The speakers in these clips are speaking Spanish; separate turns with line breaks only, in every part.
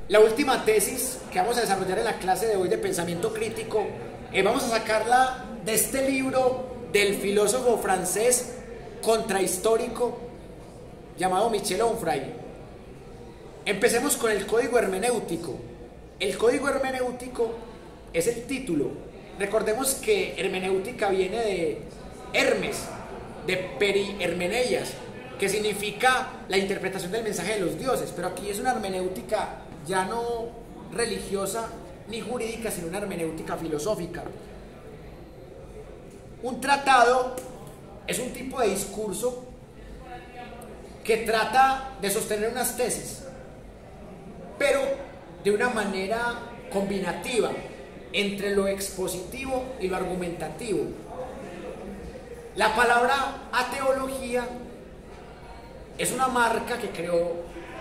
La última tesis que vamos a desarrollar en la clase de hoy de pensamiento crítico, vamos a sacarla de este libro del filósofo francés contrahistórico llamado Michel Onfray. Empecemos con el código hermenéutico. El código hermenéutico es el título. Recordemos que hermenéutica viene de Hermes, de perihermeneias, que significa la interpretación del mensaje de los dioses, pero aquí es una hermenéutica ya no religiosa ni jurídica, sino una hermenéutica filosófica. Un tratado es un tipo de discurso que trata de sostener unas tesis, pero de una manera combinativa entre lo expositivo y lo argumentativo. La palabra ateología es una marca que creó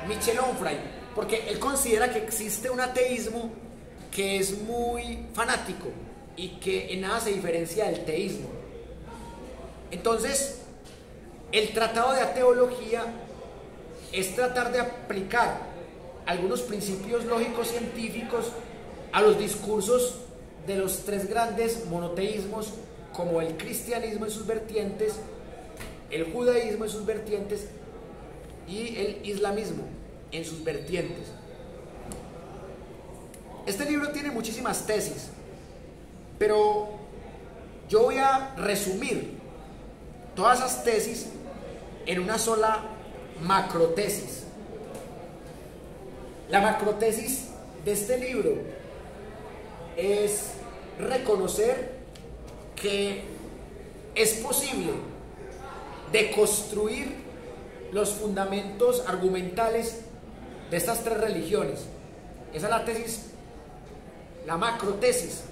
Michel Onfray, porque él considera que existe un ateísmo que es muy fanático y que en nada se diferencia del teísmo. Entonces, el tratado de ateología es tratar de aplicar algunos principios lógicos científicos a los discursos de los tres grandes monoteísmos, como el cristianismo en sus vertientes, el judaísmo en sus vertientes y el islamismo en sus vertientes. Este libro tiene muchísimas tesis, pero yo voy a resumir todas esas tesis en una sola macrotesis. La macrotesis de este libro es reconocer que es posible deconstruir los fundamentos argumentales de estas tres religiones. Esa es la tesis, la macrotesis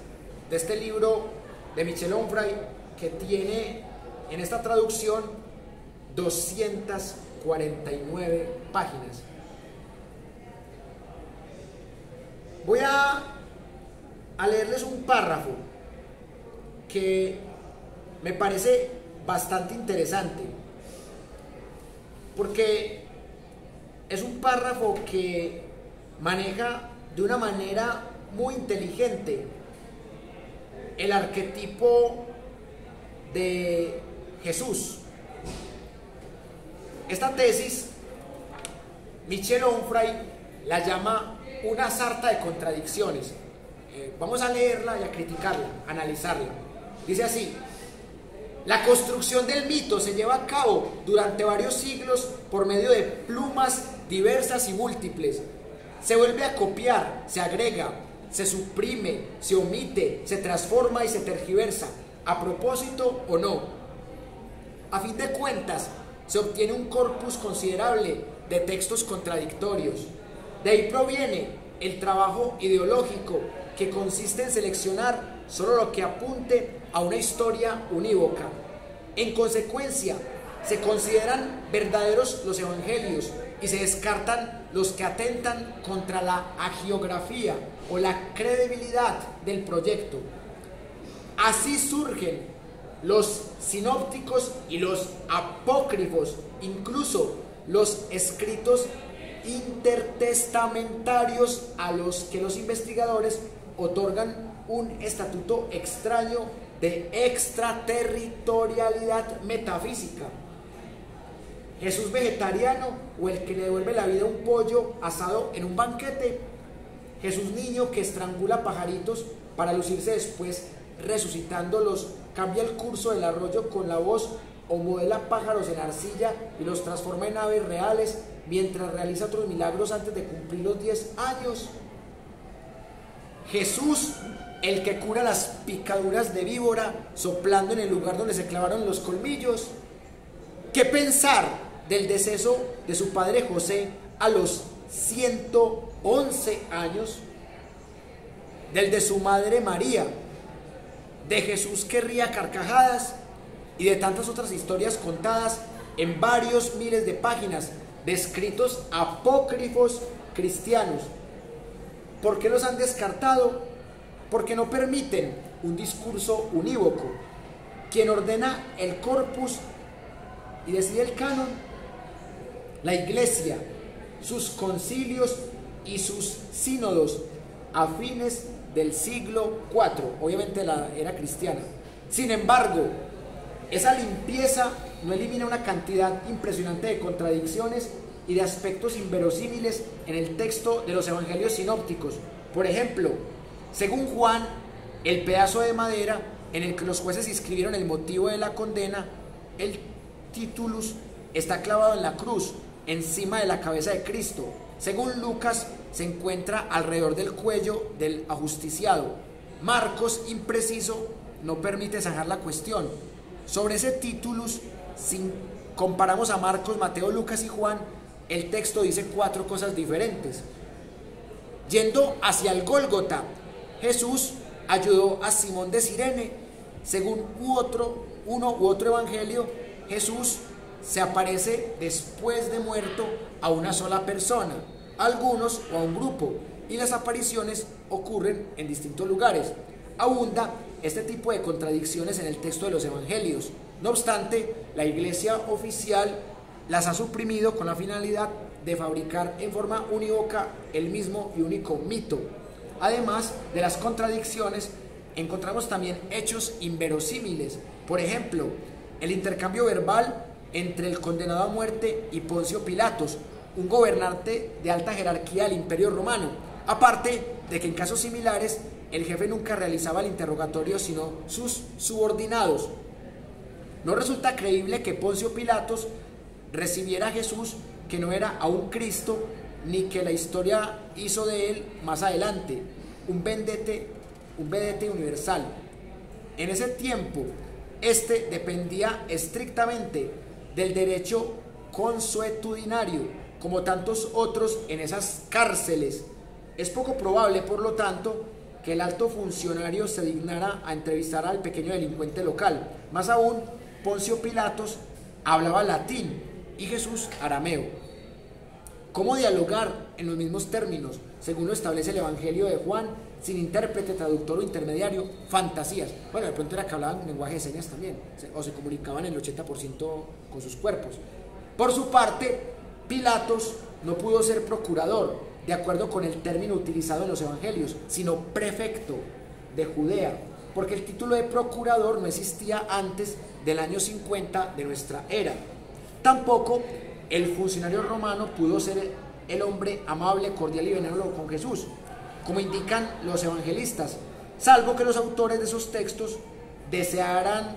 de este libro de Michel Onfray, que tiene en esta traducción 249 páginas. Voy a leerles un párrafo que me parece bastante interesante, porque es un párrafo que maneja de una manera muy inteligente el arquetipo de Jesús. Esta tesis, Michel Onfray la llama una sarta de contradicciones. Vamos a leerla y a criticarla, a analizarla. Dice así: la construcción del mito se lleva a cabo durante varios siglos por medio de plumas diversas y múltiples. Se vuelve a copiar, se agrega, se suprime, se omite, se transforma y se tergiversa, a propósito o no. A fin de cuentas, se obtiene un corpus considerable de textos contradictorios. De ahí proviene el trabajo ideológico, que consiste en seleccionar solo lo que apunte a una historia unívoca. En consecuencia, se consideran verdaderos los evangelios y se descartan los que atentan contra la hagiografía o la credibilidad del proyecto. Así surgen los sinópticos y los apócrifos, incluso los escritos intertestamentarios, a los que los investigadores otorgan un estatuto extraño de extraterritorialidad metafísica. Jesús vegetariano, o el que le devuelve la vida a un pollo asado en un banquete. Jesús niño que estrangula pajaritos para lucirse después resucitándolos, cambia el curso del arroyo con la voz o modela pájaros en arcilla y los transforma en aves reales, mientras realiza otros milagros antes de cumplir los 10 años. Jesús, el que cura las picaduras de víbora soplando en el lugar donde se clavaron los colmillos. ¿Qué pensar del deceso de su padre José a los 111 años? Del de su madre María, de Jesús que ría a carcajadas y de tantas otras historias contadas en varios miles de páginas de escritos apócrifos cristianos. ¿Por qué los han descartado? Porque no permiten un discurso unívoco. Quien ordena el corpus y decide el canon, la Iglesia, sus concilios y sus sínodos a fines del siglo IV, obviamente la era cristiana. Sin embargo, esa limpieza no elimina una cantidad impresionante de contradicciones y de aspectos inverosímiles en el texto de los evangelios sinópticos. Por ejemplo, según Juan, el pedazo de madera en el que los jueces inscribieron el motivo de la condena, el titulus, está clavado en la cruz, encima de la cabeza de Cristo. Según Lucas, se encuentra alrededor del cuello del ajusticiado. Marcos, impreciso, no permite zanjar la cuestión. Sobre ese titulus, si comparamos a Marcos, Mateo, Lucas y Juan, el texto dice 4 cosas diferentes. Yendo hacia el Gólgota, Jesús ayudó a Simón de Cirene. Según uno u otro evangelio, Jesús se aparece después de muerto a una sola persona, a algunos o a un grupo, y las apariciones ocurren en distintos lugares. Abunda este tipo de contradicciones en el texto de los evangelios. No obstante, la iglesia oficial las ha suprimido con la finalidad de fabricar en forma unívoca el mismo y único mito. Además de las contradicciones, encontramos también hechos inverosímiles. Por ejemplo, el intercambio verbal entre el condenado a muerte y Poncio Pilatos, un gobernante de alta jerarquía del Imperio Romano. Aparte de que en casos similares el jefe nunca realizaba el interrogatorio sino sus subordinados. No resulta creíble que Poncio Pilatos recibiera a Jesús, que no era aún Cristo, ni que la historia hizo de él más adelante un vedette universal. En ese tiempo, este dependía estrictamente del derecho consuetudinario, como tantos otros en esas cárceles. Es poco probable, por lo tanto, que el alto funcionario se dignara a entrevistar al pequeño delincuente local. Más aún, Poncio Pilatos hablaba latín y Jesús arameo. ¿Cómo dialogar en los mismos términos, según lo establece el Evangelio de Juan, sin intérprete, traductor o intermediario? Fantasías. Bueno, de pronto era que hablaban lenguaje de señas también, o se comunicaban el 80% con sus cuerpos. Por su parte, Pilatos no pudo ser procurador, de acuerdo con el término utilizado en los evangelios, sino prefecto de Judea, porque el título de procurador no existía antes del año 50 de nuestra era. Tampoco el funcionario romano pudo ser el hombre amable, cordial y benévolo con Jesús, como indican los evangelistas, salvo que los autores de esos textos desearan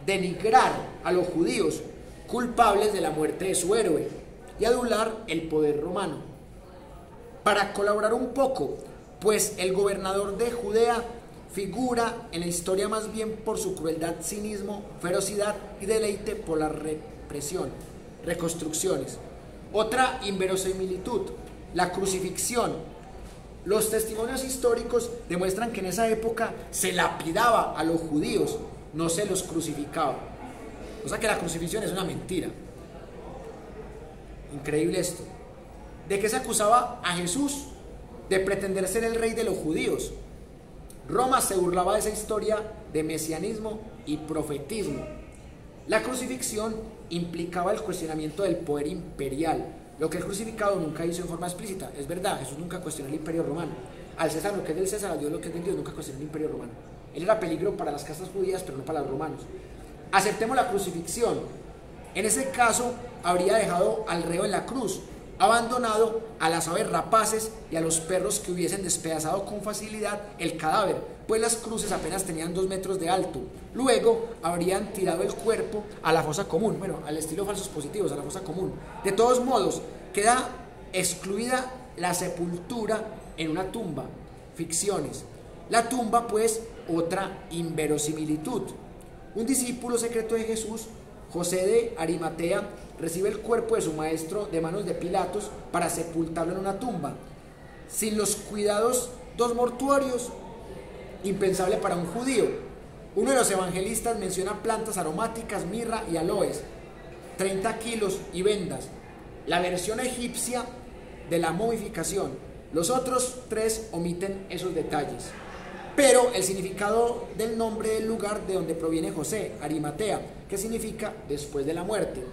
denigrar a los judíos culpables de la muerte de su héroe y adular el poder romano. Para colaborar un poco, pues el gobernador de Judea figura en la historia más bien por su crueldad, cinismo, ferocidad y deleite por la represión. Reconstrucciones. Otra inverosimilitud, la crucifixión. Los testimonios históricos demuestran que en esa época se lapidaba a los judíos, no se los crucificaba. O sea que la crucifixión es una mentira. Increíble esto. ¿De qué se acusaba a Jesús? De pretender ser el rey de los judíos. Roma se burlaba de esa historia de mesianismo y profetismo. La crucifixión implicaba el cuestionamiento del poder imperial, lo que el crucificado nunca hizo en forma explícita. Es verdad, Jesús nunca cuestionó el imperio romano. Al César lo que es del César, a Dios lo que es del Dios, nunca cuestionó el imperio romano. Él era peligro para las castas judías, pero no para los romanos. Aceptemos la crucifixión. En ese caso, habría dejado al reo en la cruz, abandonado a las aves rapaces y a los perros que hubiesen despedazado con facilidad el cadáver, pues las cruces apenas tenían 2 metros de alto. Luego habrían tirado el cuerpo a la fosa común, bueno, al estilo falsos positivos, a la fosa común. De todos modos, queda excluida la sepultura en una tumba. Ficciones. La tumba, pues, otra inverosimilitud. Un discípulo secreto de Jesús, José de Arimatea, recibe el cuerpo de su maestro de manos de Pilatos para sepultarlo en una tumba. Sin los cuidados 2 mortuorios, impensable para un judío. Uno de los evangelistas menciona plantas aromáticas, mirra y aloes, 30 kilos y vendas. La versión egipcia de la momificación. Los otros 3 omiten esos detalles. Pero el significado del nombre del lugar de donde proviene José, Arimatea, que significa después de la muerte,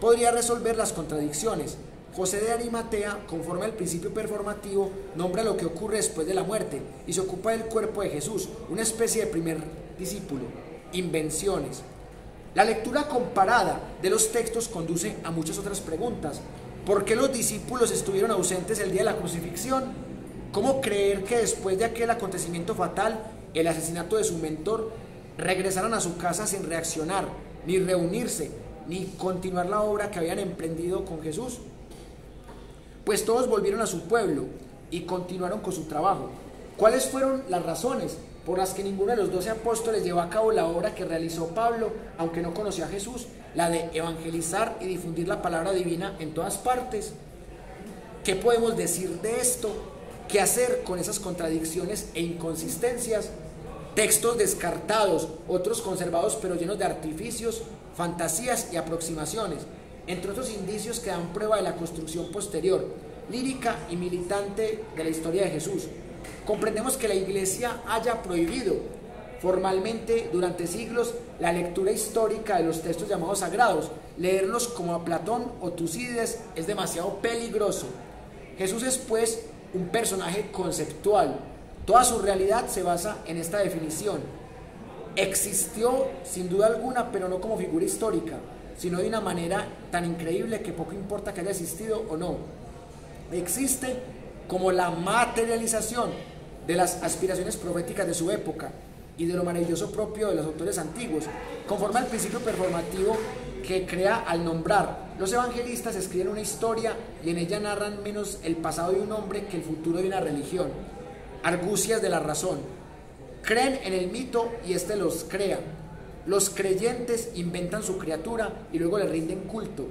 podría resolver las contradicciones. José de Arimatea, conforme al principio performativo, nombra lo que ocurre después de la muerte y se ocupa del cuerpo de Jesús, una especie de primer discípulo. Invenciones. La lectura comparada de los textos conduce a muchas otras preguntas. ¿Por qué los discípulos estuvieron ausentes el día de la crucifixión? ¿Cómo creer que después de aquel acontecimiento fatal, el asesinato de su mentor, regresaran a su casa sin reaccionar, ni reunirse, ni continuar la obra que habían emprendido con Jesús? Pues todos volvieron a su pueblo y continuaron con su trabajo. ¿Cuáles fueron las razones por las que ninguno de los 12 apóstoles llevó a cabo la obra que realizó Pablo, aunque no conocía a Jesús, la de evangelizar y difundir la palabra divina en todas partes? ¿Qué podemos decir de esto? ¿Qué hacer con esas contradicciones e inconsistencias? Textos descartados, otros conservados pero llenos de artificios, fantasías y aproximaciones, entre otros indicios que dan prueba de la construcción posterior, lírica y militante de la historia de Jesús. Comprendemos que la Iglesia haya prohibido formalmente durante siglos la lectura histórica de los textos llamados sagrados. Leerlos como a Platón o Tucídides es demasiado peligroso. Jesús es pues un personaje conceptual. Toda su realidad se basa en esta definición. Existió sin duda alguna, pero no como figura histórica, sino de una manera tan increíble que poco importa que haya existido o no. Existe como la materialización de las aspiraciones proféticas de su época y de lo maravilloso propio de los autores antiguos, conforme al principio performativo que crea al nombrar. Los evangelistas escriben una historia y en ella narran menos el pasado de un hombre que el futuro de una religión. Argucias de la razón. Creen en el mito y éste los crea. Los creyentes inventan su criatura y luego le rinden culto.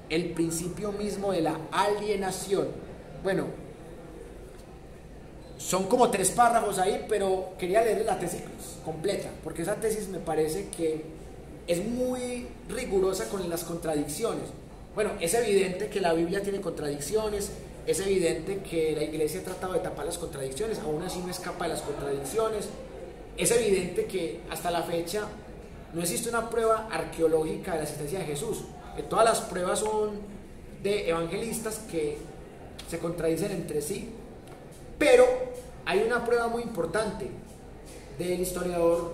El principio mismo de la alienación. Bueno, son como 3 párrafos ahí, pero quería leerles la tesis completa, porque esa tesis me parece que es muy rigurosa con las contradicciones. Bueno, es evidente que la Biblia tiene contradicciones, es evidente que la Iglesia ha tratado de tapar las contradicciones, aún así no escapa de las contradicciones. Es evidente que hasta la fecha no existe una prueba arqueológica de la existencia de Jesús. Todas las pruebas son de evangelistas que se contradicen entre sí, pero hay una prueba muy importante del historiador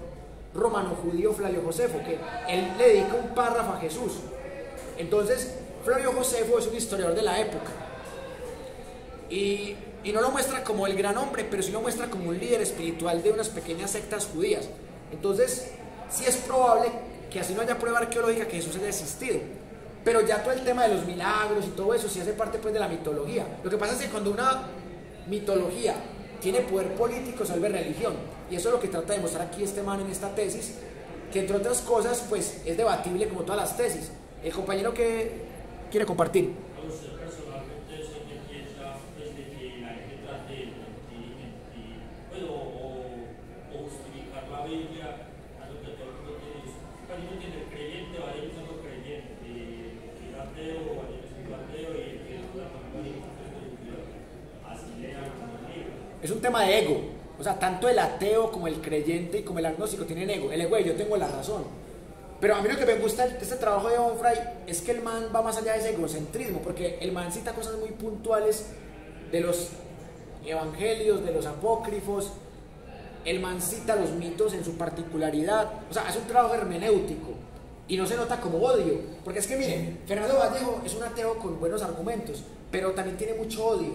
romano-judío Flavio Josefo, que él le dedica un párrafo a Jesús. Entonces, Flavio Josefo es un historiador de la época y no lo muestra como el gran hombre, pero sí lo muestra como un líder espiritual de unas pequeñas sectas judías. Entonces, sí es probable que así no haya prueba arqueológica que Jesús haya existido, pero ya todo el tema de los milagros y todo eso sí hace parte pues de la mitología. Lo que pasa es que cuando una mitología tiene poder político, se vuelve religión, y eso es lo que trata de mostrar aquí este man en esta tesis, que entre otras cosas pues es debatible como todas las tesis. El compañero que quiere compartir.
¿Usted personalmente se piensa desde que la gente trate de mentir, o justificar la Biblia a lo que todo el mundo tiene? Cuando uno tiene el creyente, va a ir usando creyente, el ateo, va a ir usando ateo, y el que es una familia, así lean como libro.
Es un tema de ego, o sea, tanto el ateo como el creyente y como el agnóstico tienen ego. El ego de yo tengo la razón. Pero a mí lo que me gusta de este trabajo de Onfray es que el man va más allá de ese egocentrismo, porque el man cita cosas muy puntuales de los evangelios, de los apócrifos. El man cita los mitos en su particularidad. O sea, es un trabajo hermenéutico y no se nota como odio, porque es que miren, Fernando Vallejo es un ateo con buenos argumentos, pero también tiene mucho odio,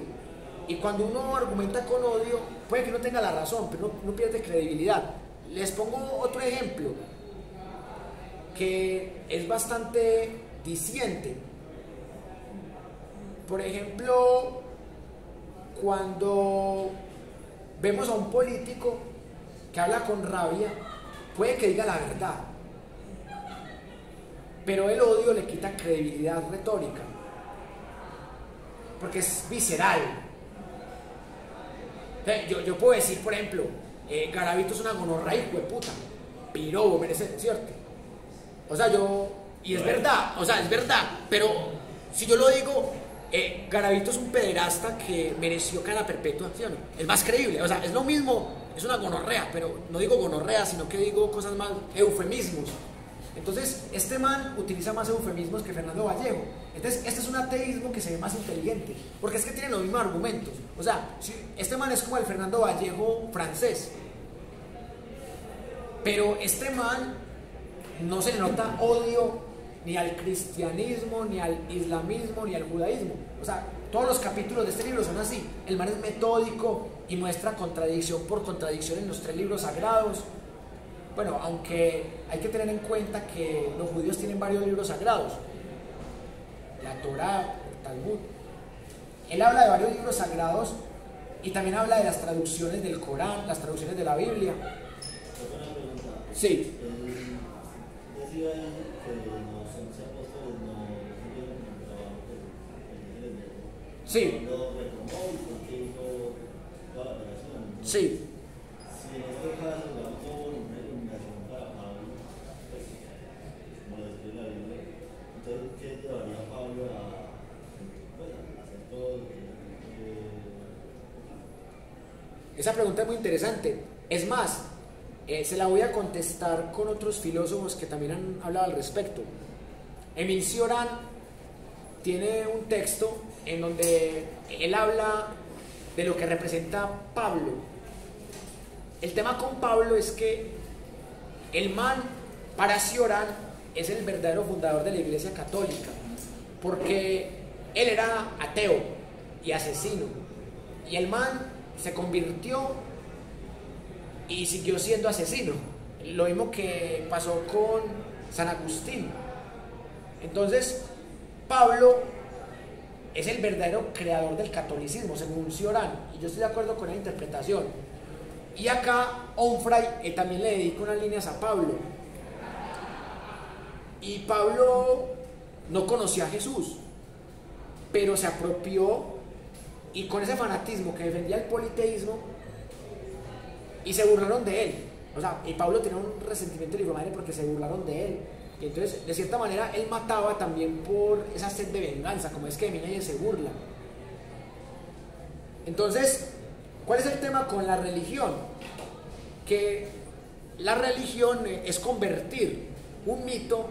y cuando uno argumenta con odio puede que no tenga la razón, pero no pierde credibilidad. Les pongo otro ejemplo que es bastante diciente. Por ejemplo, cuando vemos a un político que habla con rabia, puede que diga la verdad, pero el odio le quita credibilidad retórica, porque es visceral. Yo puedo decir, por ejemplo, Garavito es una gonorrea, hijo de puta, pirobo, merece, ¿cierto? O sea, y es verdad, pero si yo lo digo, Garavito es un pederasta que mereció cadena perpetua, ¿sí o no? Es más creíble, o sea, es lo mismo, es una gonorrea, pero no digo gonorrea, sino que digo cosas más, eufemismos. Entonces, este man utiliza más eufemismos que Fernando Vallejo. Entonces, este es un ateísmo que se ve más inteligente, porque es que tiene los mismos argumentos. O sea, este man es como el Fernando Vallejo francés, pero este man no se le nota odio ni al cristianismo, ni al islamismo, ni al judaísmo. O sea, todos los capítulos de este libro son así. El man es metódico y muestra contradicción por contradicción en los 3 libros sagrados. Bueno, aunque hay que tener en cuenta que los judíos tienen varios libros sagrados, la Torá, el Talmud. Él habla de varios libros sagrados y también habla de las traducciones del Corán, las traducciones de la Biblia. Sí.
Decía que los 11 apóstoles no siguieron con el trabajo que les dejó.
Sí.
Lo retomó y continuó toda la operación.
Sí.
Si en este caso digamos hubo una iluminación para Pablo, pues como lo describe la Biblia, entonces ¿qué llevaría a Pablo a hacer todo lo que
Esa pregunta es muy interesante. Es más, se la voy a contestar con otros filósofos que también han hablado al respecto. Émile Cioran tiene un texto en donde él habla de lo que representa Pablo. El tema con Pablo es que el man, para Cioran, es el verdadero fundador de la Iglesia Católica, porque él era ateo y asesino, y el man se convirtió y siguió siendo asesino. Lo mismo que pasó con San Agustín. Entonces, Pablo es el verdadero creador del catolicismo, según Cioran, y yo estoy de acuerdo con la interpretación. Y acá, Onfray también le dedica unas líneas a Pablo. Y Pablo no conocía a Jesús, pero se apropió, y con ese fanatismo que defendía el politeísmo, y se burlaron de él. O sea, y Pablo tenía un resentimiento de la madre porque se burlaron de él. Y entonces, de cierta manera, él mataba también por esa sed de venganza, como es que de mí nadie se burla. Entonces, ¿cuál es el tema con la religión? Que la religión es convertir un mito.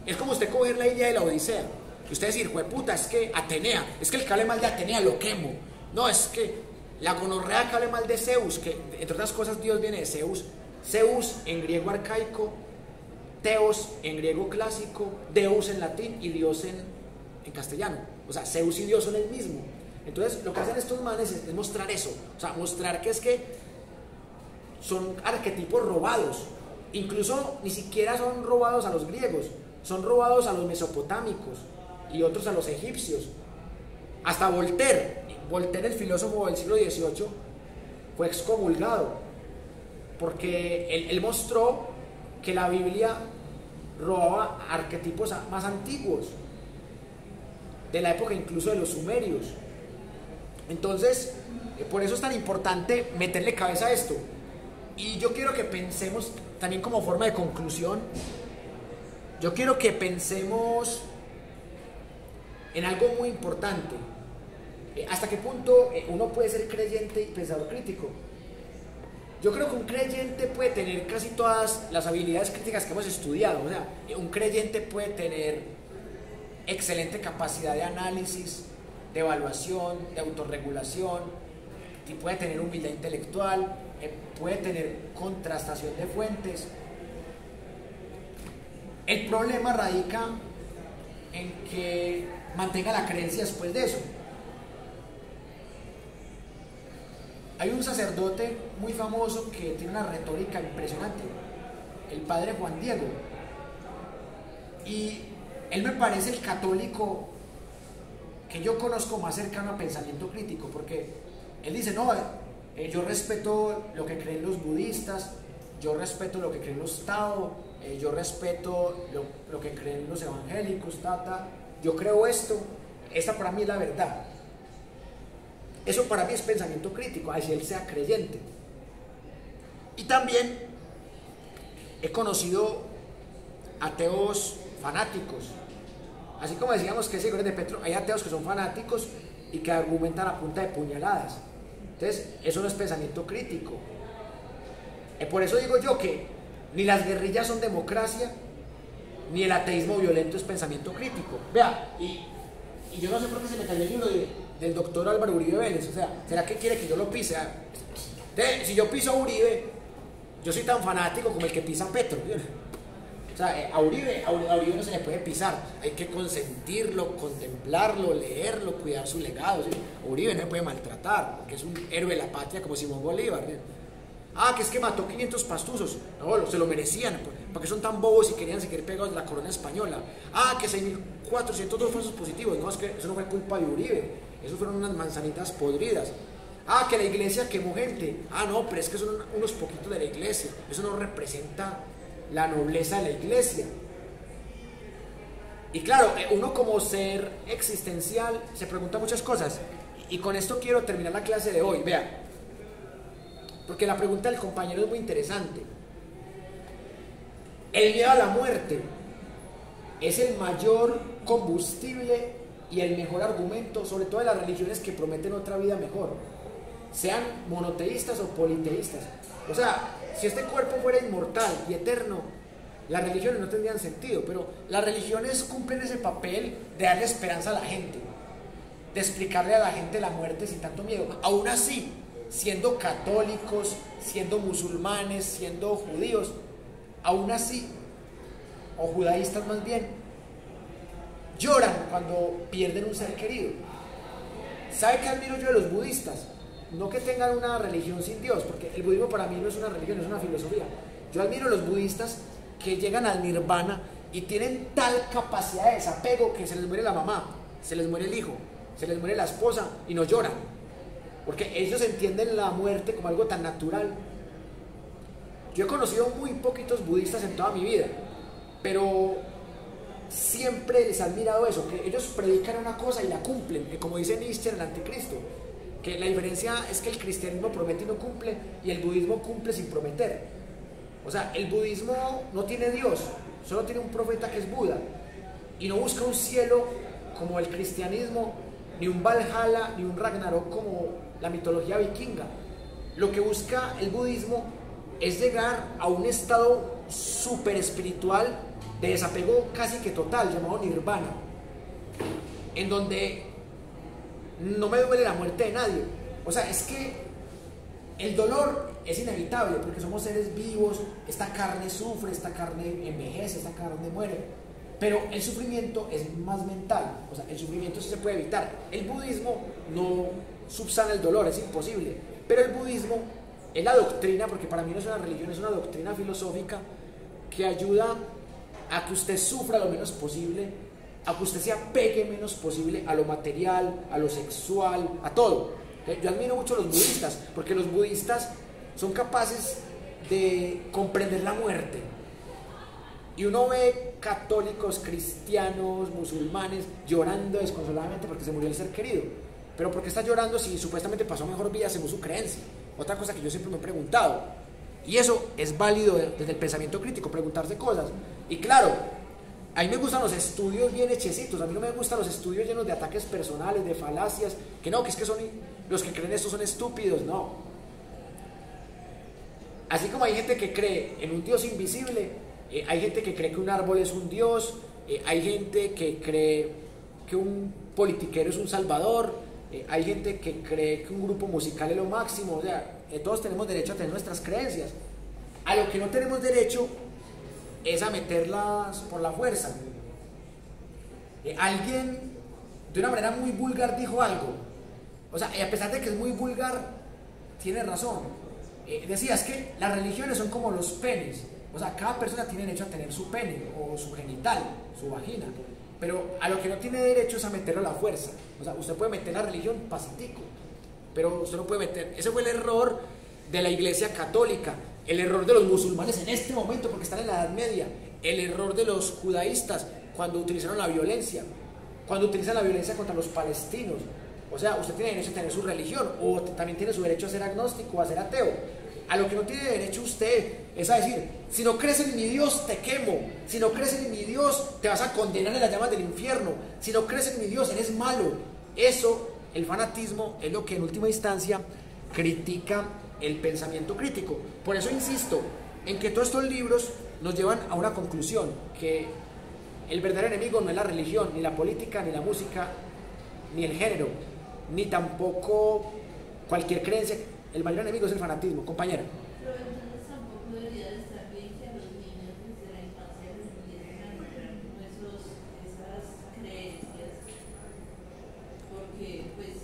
Es como usted coger la idea de la Odisea y usted decir, jueputa, es que Atenea, es que el que hable mal de Atenea lo quemo. No, es que la gonorrea que hable mal de Zeus, que entre otras cosas Dios viene de Zeus. Zeus en griego arcaico, Theos en griego clásico, Deus en latín y Dios en castellano. O sea, Zeus y Dios son el mismo. Entonces, lo que hacen estos manes es mostrar eso. O sea, mostrar que es que son arquetipos robados. Incluso ni siquiera son robados a los griegos, son robados a los mesopotámicos y otros a los egipcios. Hasta Voltaire, el filósofo del siglo XVIII, fue excomulgado porque él mostró que la Biblia robaba arquetipos más antiguos, de la época incluso de los sumerios. Entonces, por eso es tan importante meterle cabeza a esto. Y yo quiero que pensemos, también como forma de conclusión, yo quiero que pensemos en algo muy importante. ¿Hasta qué punto uno puede ser creyente y pensador crítico? Yo creo que un creyente puede tener casi todas las habilidades críticas que hemos estudiado. O sea, un creyente puede tener excelente capacidad de análisis, de evaluación, de autorregulación, y puede tener humildad intelectual, puede tener contrastación de fuentes. El problema radica en que mantenga la creencia después de eso. Hay un sacerdote muy famoso que tiene una retórica impresionante, el padre Juan Diego, y él me parece el católico que yo conozco más cercano a pensamiento crítico, porque él dice, no, yo respeto lo que creen los budistas, yo respeto lo que creen los Tao, yo respeto lo que creen los evangélicos, yo creo esto, esta para mí es la verdad. Eso para mí es pensamiento crítico, así él sea creyente. Y también he conocido ateos fanáticos. Así como decíamos que es de Petro, hay ateos que son fanáticos y que argumentan a punta de puñaladas. Entonces, eso no es pensamiento crítico. Por eso digo yo que ni las guerrillas son democracia, ni el ateísmo violento es pensamiento crítico. Vea, y yo no sé por qué se me cayó el libro del doctor Álvaro Uribe Vélez. O sea, ¿será que quiere que yo lo pise? Si yo piso a Uribe, yo soy tan fanático como el que pisa a Petro. O sea, a Uribe no se le puede pisar, hay que consentirlo, contemplarlo, leerlo, cuidar su legado. ¿Sí? Uribe no se puede maltratar, porque es un héroe de la patria como Simón Bolívar. ¿Sí? Que es que mató 500 pastuzos, no, se lo merecían, porque son tan bobos y querían seguir pegados de la corona española. Que 6.402 falsos positivos, no, es que eso no fue culpa de Uribe, eso fueron unas manzanitas podridas. Que la iglesia quemó gente, no, pero es que son unos poquitos de la iglesia, eso no representa la nobleza de la iglesia. Y claro, uno como ser existencial se pregunta muchas cosas, y con esto quiero terminar la clase de hoy. Vea, porque la pregunta del compañero es muy interesante. El miedo a la muerte es el mayor combustible y el mejor argumento, sobre todo de las religiones que prometen otra vida mejor, sean monoteístas o politeístas. O sea, si este cuerpo fuera inmortal y eterno, las religiones no tendrían sentido, pero las religiones cumplen ese papel de darle esperanza a la gente, de explicarle a la gente la muerte sin tanto miedo. Aún así, siendo católicos, siendo musulmanes, siendo judíos, aún así, o judaístas más bien, lloran cuando pierden un ser querido. ¿Sabe qué admiro yo de los budistas? No que tengan una religión sin Dios, porque el budismo para mí no es una religión, es una filosofía. Yo admiro a los budistas que llegan al nirvana y tienen tal capacidad de desapego que se les muere la mamá, se les muere el hijo, se les muere la esposa y no lloran, porque ellos entienden la muerte como algo tan natural. Yo he conocido muy poquitos budistas en toda mi vida, pero siempre les he admirado eso, que ellos predican una cosa y la cumplen, que como dice Nietzsche en el Anticristo, que la diferencia es que el cristianismo promete y no cumple, y el budismo cumple sin prometer. O sea, el budismo no tiene Dios, solo tiene un profeta que es Buda, y no busca un cielo como el cristianismo, ni un Valhalla, ni un Ragnarok como la mitología vikinga. Lo que busca el budismo es llegar a un estado súper espiritual de desapego casi que total, llamado nirvana, en donde no me duele la muerte de nadie. O sea, es que el dolor es inevitable porque somos seres vivos, esta carne sufre, esta carne envejece, esta carne muere, pero el sufrimiento es más mental. O sea, el sufrimiento sí se puede evitar. El budismo no subsana el dolor, es imposible, pero el budismo es la doctrina, porque para mí no es una religión, es una doctrina filosófica que ayuda a que usted sufra lo menos posible, a que usted se apegue menos posible a lo material, a lo sexual, a todo. Yo admiro mucho a los budistas, porque los budistas son capaces de comprender la muerte. Y uno ve católicos, cristianos, musulmanes llorando desconsoladamente porque se murió el ser querido. Pero ¿por qué está llorando si supuestamente pasó mejor vida según su creencia? Otra cosa que yo siempre me he preguntado. Y eso es válido desde el pensamiento crítico, preguntarse cosas. Y claro, a mí me gustan los estudios bien hechecitos, a mí no me gustan los estudios llenos de ataques personales, de falacias, que no, que es que son los que creen esto son estúpidos, no. Así como hay gente que cree en un Dios invisible, hay gente que cree que un árbol es un Dios, hay gente que cree que un politiquero es un salvador, hay gente que cree que un grupo musical es lo máximo. O sea, todos tenemos derecho a tener nuestras creencias. A lo que no tenemos derecho es a meterlas por la fuerza. Alguien de una manera muy vulgar dijo algo, o sea, y a pesar de que es muy vulgar, tiene razón. Decía, es que las religiones son como los penes, o sea, cada persona tiene derecho a tener su pene o su genital, su vagina, pero a lo que no tiene derecho es a meterlo a la fuerza. O sea, usted puede meter la religión pacífico, pero usted no puede meter. Ese fue el error de la Iglesia Católica, el error de los musulmanes en este momento porque están en la Edad Media, el error de los judaístas cuando utilizaron la violencia, cuando utilizan la violencia contra los palestinos. O sea, usted tiene derecho a tener su religión, o también tiene su derecho a ser agnóstico o a ser ateo. A lo que no tiene derecho usted es a decir, si no crees en mi Dios te quemo, si no crees en mi Dios te vas a condenar en las llamas del infierno, si no crees en mi Dios eres malo. Eso, el fanatismo, es lo que en última instancia critica el pensamiento crítico. Por eso insisto en que todos estos libros nos llevan a una conclusión, que el verdadero enemigo no es la religión, ni la política, ni la música, ni el género, ni tampoco cualquier creencia. El mayor enemigo es el fanatismo, compañera.
Pero entonces tampoco debería de estar bien que a los niños desde la infancia les empiecen a meter como esas creencias, porque pues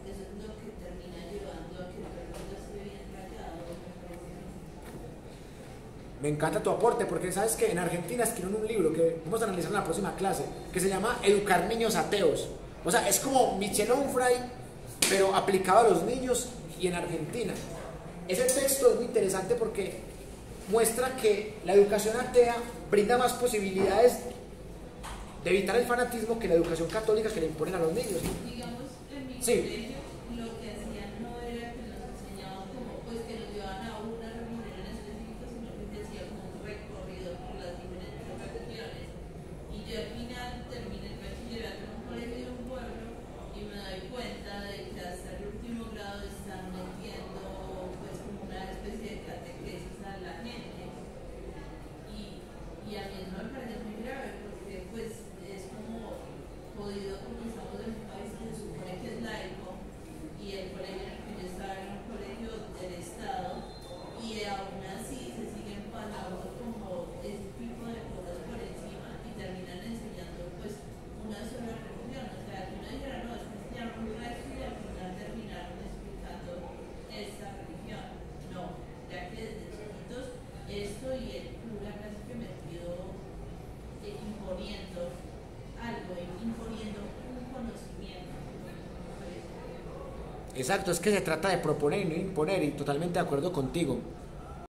eso es lo que termina llevando a que todo el mundo esté bien rayado, me parece a mí.
Me encanta tu aporte porque sabes que en Argentina escribieron un libro que vamos a analizar en la próxima clase que se llama Educar niños ateos. O sea, es como Michel Onfray, pero aplicado a los niños y en Argentina. Ese texto es muy interesante porque muestra que la educación atea brinda más posibilidades de evitar el fanatismo que la educación católica que le imponen a los niños.
Digamos, en mi
Sí.
colegio lo que hacían no era que nos enseñaban como, pues que nos llevaban a una religión en específico, sino que te hacía como un recorrido por las diferentes religiones. Y yo al final terminé el bachillerato en un colegio de un pueblo y me doy cuenta de que hasta el último grado están metiendo pues como una especie de catequesis a la gente. Y a mí eso me parece muy grave porque pues es como jodido porque estamos en un país que se supone que es laico y el colegio en el que yo estaba era un colegio del Estado y aún así se siguen pasando como ese tipo de cosas por encima y terminan enseñando pues una sola religión. O sea, que uno dijera, no, es que enseñaron un resto y al final terminaron explicando esta religión. No, ya que desde chiquitos esto y el cura casi que metido imponiendo algo, imponiendo un conocimiento.
Exacto, es que se trata de proponer y no imponer y totalmente de acuerdo contigo.